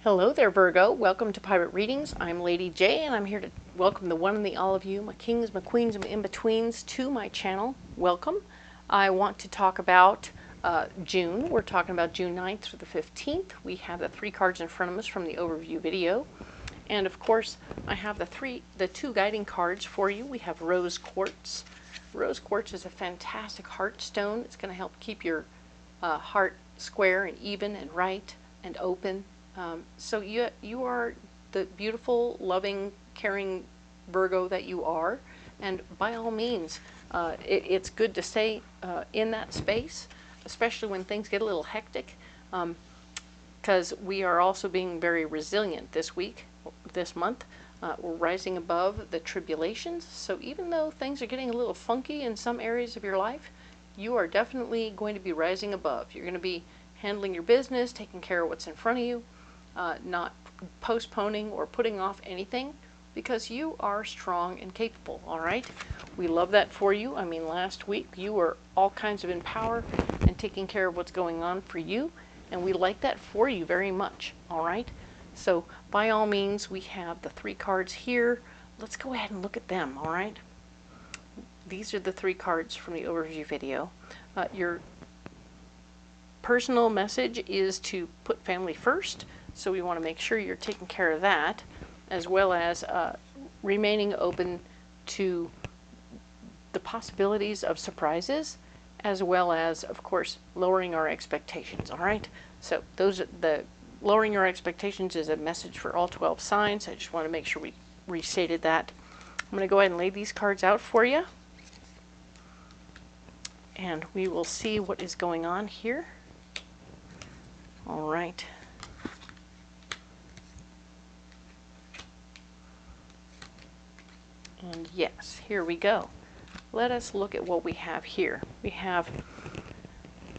Hello there, Virgo. Welcome to Pirate Readings. I'm Lady J, and I'm here to welcome the one and the all of you, my kings, my queens, and my in-betweens, to my channel. Welcome. I want to talk about June. We're talking about June 9th through the 15th. We have the 3 cards in front of us from the overview video. And of course, I have the two guiding cards for you. We have Rose Quartz. Rose Quartz is a fantastic heart stone. It's going to help keep your heart square and even and right and open. So you are the beautiful, loving, caring Virgo that you are, and by all means, it's good to stay in that space, especially when things get a little hectic, because we are also being very resilient this month. We're rising above the tribulations, so even though things are getting a little funky in some areas of your life, you are definitely going to be rising above. You're going to be handling your business, taking care of what's in front of you, not postponing or putting off anything, because you are strong and capable. All right, we love that for you. I mean, last week you were all kinds of in power and taking care of what's going on for you, and we like that for you very much. All right, so by all means, we have the 3 cards here. Let's go ahead and look at them. All right, these are the 3 cards from the overview video. Your personal message is to put family first, so we want to make sure you're taking care of that, as well as remaining open to the possibilities of surprises, as well as, of course, lowering our expectations. All right, so the lowering your expectations is a message for all 12 signs. I just want to make sure we restated that. I'm going to go ahead and lay these cards out for you, and we will see what is going on here. All right. And yes, here we go. Let us look at what we have here. We have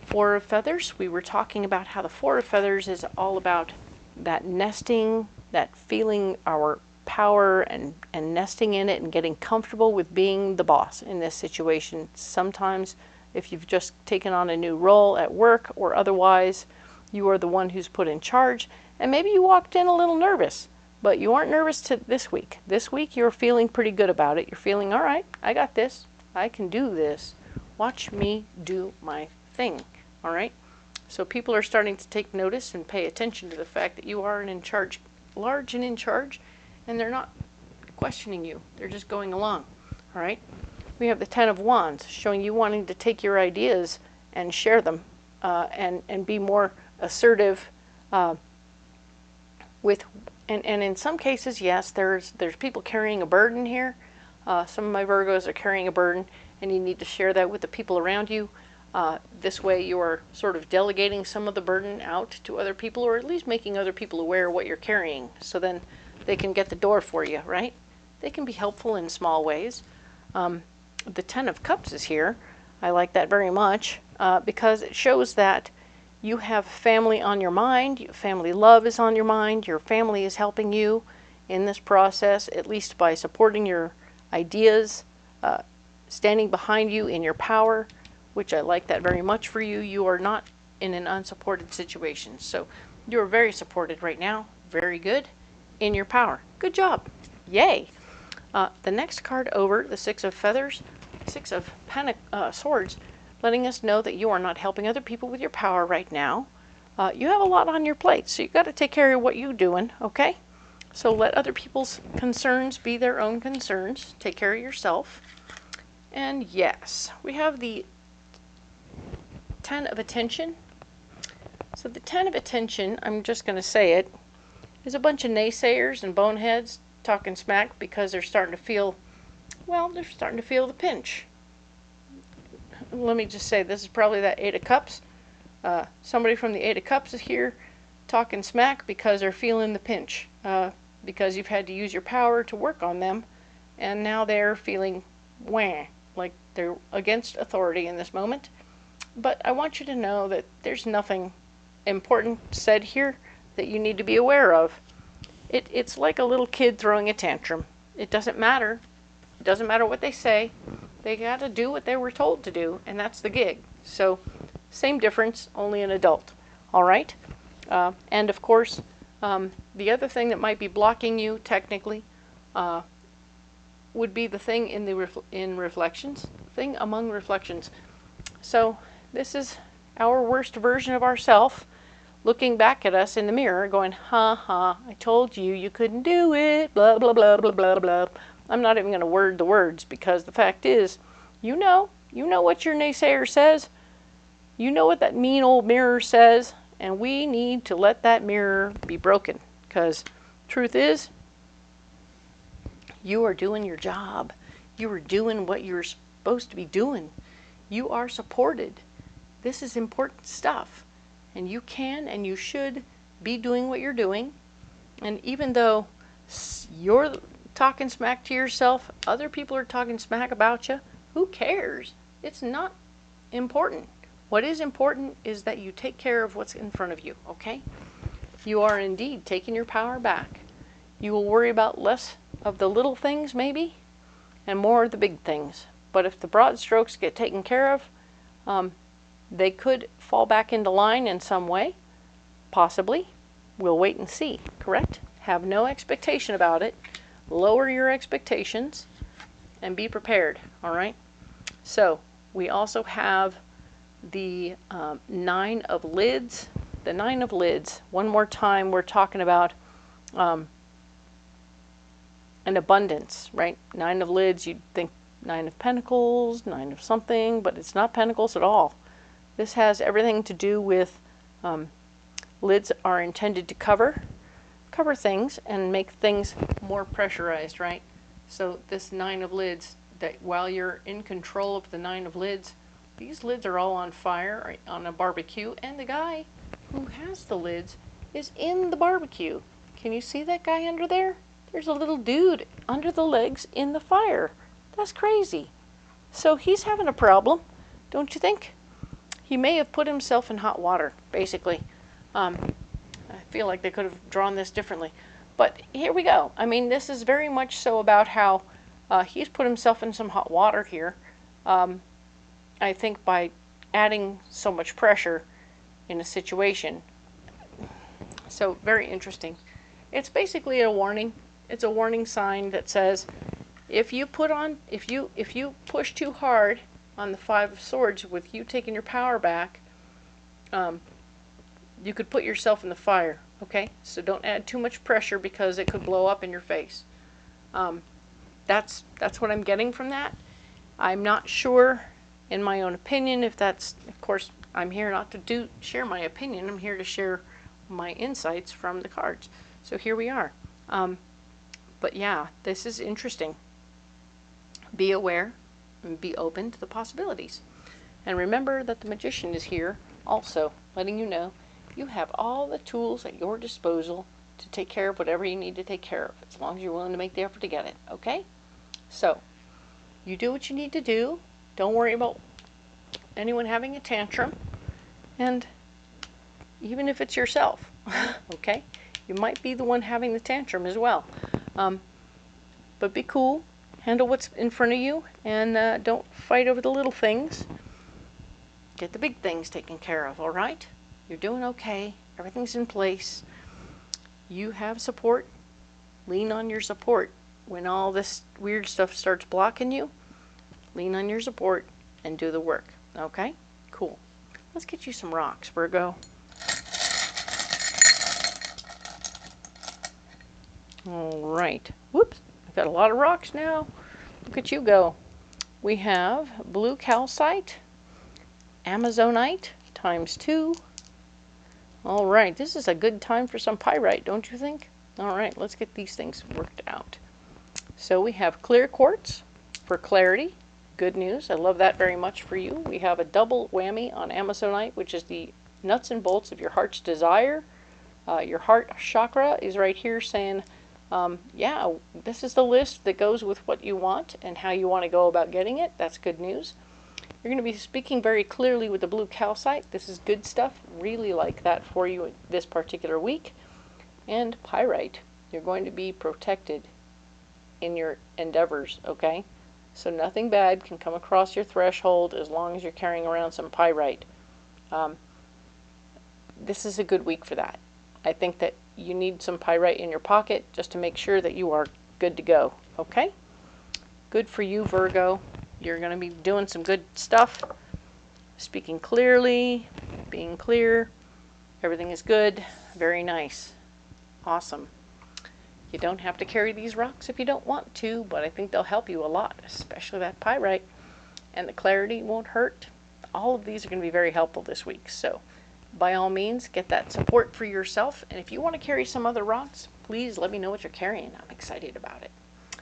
4 of Feathers. We were talking about how the 4 of Feathers is all about that nesting, that feeling our power and nesting in it and getting comfortable with being the boss in this situation. Sometimes if you've just taken on a new role at work or otherwise, you are the one who's put in charge, and maybe you walked in a little nervous, but you aren't nervous this week. This week you're feeling pretty good about it. You're feeling, all right, I got this. I can do this. Watch me do my thing. All right? So people are starting to take notice and pay attention to the fact that you are in charge, large and in charge, and they're not questioning you. They're just going along. All right? We have the 10 of Wands, showing you wanting to take your ideas and share them, and be more assertive with, and in some cases, yes, there's people carrying a burden here. Some of my Virgos are carrying a burden, and you need to share that with the people around you. This way you're sort of delegating some of the burden out to other people, or at least making other people aware of what you're carrying, so then they can get the door for you, right? They can be helpful in small ways. The 10 of Cups is here. I like that very much, because it shows that you have family on your mind, family love is on your mind, your family is helping you in this process, at least by supporting your ideas, standing behind you in your power, which I like that very much for you. You are not in an unsupported situation. So you are very supported right now, very good, in your power. Good job. Yay. The next card over, the 6 of Feathers, 6 of Swords, letting us know that you are not helping other people with your power right now. You have a lot on your plate, so you've got to take care of what you're doing, okay? So let other people's concerns be their own concerns. Take care of yourself. And yes, we have the 10 of Attention. So the 10 of Attention, I'm just going to say it, is a bunch of naysayers and boneheads talking smack because they're starting to feel, well, they're starting to feel the pinch. Let me just say, this is probably that 8 of Cups. Somebody from the 8 of Cups is here talking smack because they're feeling the pinch, because you've had to use your power to work on them, and now they're feeling wah, like they're against authority in this moment. But I want you to know that there's nothing important said here that you need to be aware of. It's like a little kid throwing a tantrum. It doesn't matter. It doesn't matter what they say. They got to do what they were told to do, and that's the gig. So, same difference, only an adult. All right? And of course, The other thing that might be blocking you, technically, would be the thing in the reflections, thing among reflections. So this is our worst version of ourself looking back at us in the mirror going, ha ha, I told you you couldn't do it, blah, blah, blah, blah, blah, blah. I'm not even going to word the words, because the fact is, you know what your naysayer says. You know what that mean old mirror says, and we need to let that mirror be broken, because truth is, you are doing your job. You are doing what you're supposed to be doing. You are supported. This is important stuff. And you can and you should be doing what you're doing. And even though you're talking smack to yourself, other people are talking smack about you, who cares? It's not important. What is important is that you take care of what's in front of you, okay? You are indeed taking your power back. You will worry about less of the little things, maybe, and more of the big things. But if the broad strokes get taken care of, they could fall back into line in some way, possibly. We'll wait and see, correct? Have no expectation about it. Lower your expectations and be prepared, all right? So we also have the 9 of lids. The 9 of lids, one more time, we're talking about an abundance, right? 9 of lids, you'd think 9 of pentacles, 9 of something, but it's not pentacles at all. This has everything to do with lids are intended to cover things and make things more pressurized, right? So this 9 of lids, that while you're in control of the 9 of lids, these lids are all on fire on a barbecue, and the guy who has the lids is in the barbecue. Can you see that guy under there? There's a little dude under the legs in the fire. That's crazy. So he's having a problem, don't you think? He may have put himself in hot water, basically. I feel like they could have drawn this differently. But here we go. I mean, this is very much so about how he's put himself in some hot water here. I think by adding so much pressure in a situation. So very interesting. It's basically a warning. It's a warning sign that says, if you push too hard on the 5 of Swords with you taking your power back, you could put yourself in the fire, okay? So don't add too much pressure because it could blow up in your face. That's what I'm getting from that. I'm not sure, in my own opinion, if that's, of course, I'm here not to share my opinion. I'm here to share my insights from the cards. So here we are. But yeah, this is interesting. Be aware and be open to the possibilities. And remember that the Magician is here also, letting you know you have all the tools at your disposal to take care of whatever you need to take care of, as long as you're willing to make the effort to get it, okay? So, you do what you need to do. Don't worry about anyone having a tantrum. And even if it's yourself, okay? You might be the one having the tantrum as well. But be cool. Handle what's in front of you, and don't fight over the little things. Get the big things taken care of, all right? You're doing okay. Everything's in place. You have support. Lean on your support. When all this weird stuff starts blocking you, lean on your support and do the work, okay? Cool. Let's get you some rocks, Virgo. All right. Whoops. I've got a lot of rocks now. Look at you go. We have blue calcite, amazonite ×2. All right. This is a good time for some pyrite, don't you think? All right. Let's get these things worked out. So we have clear quartz for clarity. Good news. I love that very much for you. We have a double whammy on amazonite, which is the nuts and bolts of your heart's desire. Your heart chakra is right here saying, yeah, this is the list that goes with what you want and how you want to go about getting it. That's good news. You're going to be speaking very clearly with the blue calcite. This is good stuff. Really like that for you this particular week. And pyrite. You're going to be protected in your endeavors, okay? So nothing bad can come across your threshold as long as you're carrying around some pyrite. This is a good week for that. I think that you need some pyrite in your pocket just to make sure that you are good to go. Okay? Good for you, Virgo. You're going to be doing some good stuff. Speaking clearly, being clear. Everything is good. Very nice. Awesome. You don't have to carry these rocks if you don't want to, but I think they'll help you a lot, especially that pyrite. And the clarity won't hurt. All of these are going to be very helpful this week. So by all means, get that support for yourself. And if you want to carry some other rocks, please let me know what you're carrying. I'm excited about it.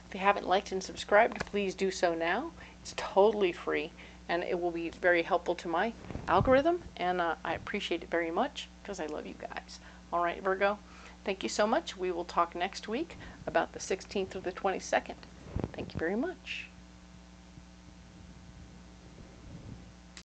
If you haven't liked and subscribed, please do so now. It's totally free, and it will be very helpful to my algorithm, and I appreciate it very much because I love you guys. All right, Virgo, thank you so much. We will talk next week about the 16th or the 22nd. Thank you very much.